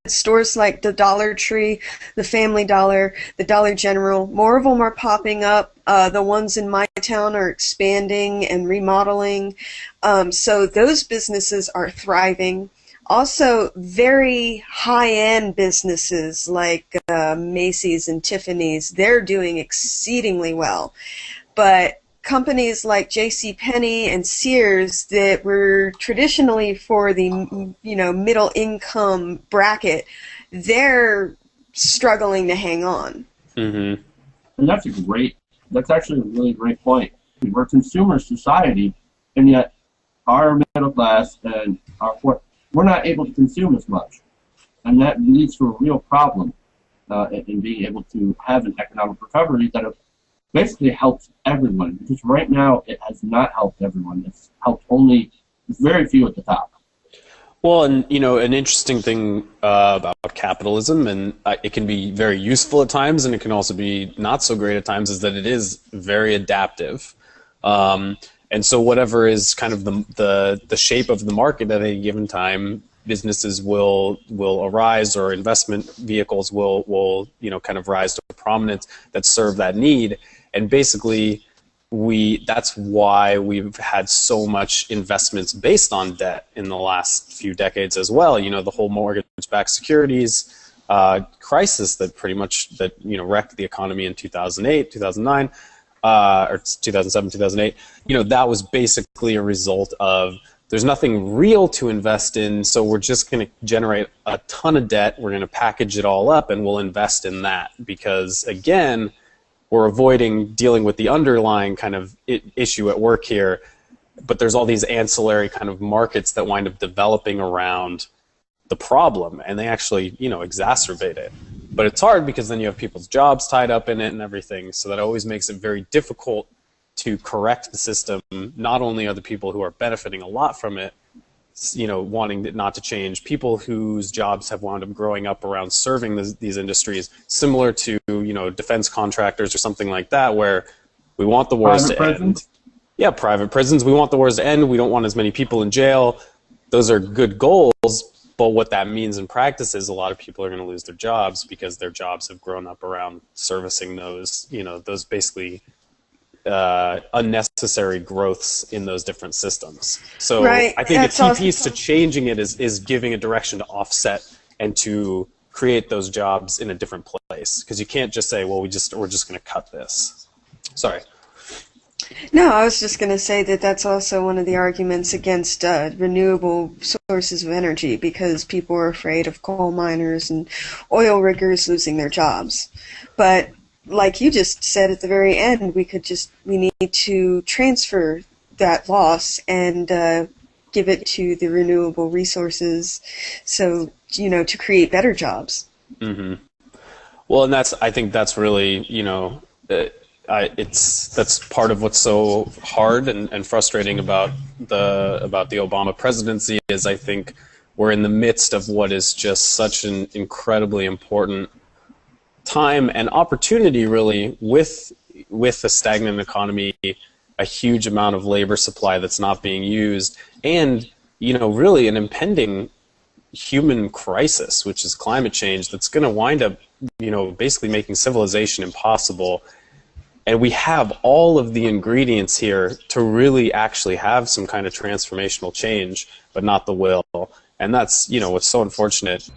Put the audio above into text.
Stores like the Dollar Tree, the Family Dollar, the Dollar General, more of them are popping up. The ones in my town are expanding and remodeling. So those businesses are thriving. Also, very high-end businesses like Macy's and Tiffany's, they're doing exceedingly well. But companies like J.C. Penney and Sears that were traditionally for the middle income bracket, they're struggling to hang on. Mm-hmm. And that's actually a really great point. We're a consumer society, and yet our middle class and we're not able to consume as much, and that leads to a real problem in being able to have an economic recovery that basically helps everyone, because right now it has not helped everyone. It's helped only very few at the top. Well, and an interesting thing about capitalism, and it can be very useful at times, and it can also be not so great at times, is that it is very adaptive. And so whatever is kind of the shape of the market at any given time, businesses will arise, or investment vehicles will kind of rise to prominence that serve that need. And basically, that's why we've had so much investments based on debt in the last few decades as well. The whole mortgage-backed securities crisis that wrecked the economy in 2008, 2009, or 2007, 2008. That was basically a result of there's nothing real to invest in, so we're just going to generate a ton of debt. We're going to package it all up, and we'll invest in that because, again, we're avoiding dealing with the underlying kind of issue at work here, but there's all these ancillary kind of markets that wind up developing around the problem, and they actually, exacerbate it. But it's hard because then you have people's jobs tied up in it and everything, so that always makes it very difficult to correct the system. Not only are the people who are benefiting a lot from it, wanting it not to change, people whose jobs have wound up growing up around serving these industries, similar to defense contractors or something like that, where we want the wars to end. Yeah, private prisons. We want the wars to end. We don't want as many people in jail. Those are good goals, but what that means in practice is a lot of people are going to lose their jobs because their jobs have grown up around servicing those basically unnecessary growths in those different systems. So right. I think a key piece to changing it is giving a direction to offset and to create those jobs in a different place, because you can't just say, well, we're just going to cut this. Sorry. No, I was just going to say that that's also one of the arguments against renewable sources of energy, because people are afraid of coal miners and oil riggers losing their jobs. But like you just said at the very end, we need to transfer that loss and give it to the renewable resources, so to create better jobs. Mm-hmm. Well, and I think that's really that's part of what's so hard and frustrating about the Obama presidency is I think we're in the midst of what is just such an incredibly important time and opportunity, really, with a stagnant economy, a huge amount of labor supply that's not being used, and really an impending human crisis, which is climate change, that's going to wind up basically making civilization impossible. And we have all of the ingredients here to really actually have some kind of transformational change, but not the will. And that's what's so unfortunate.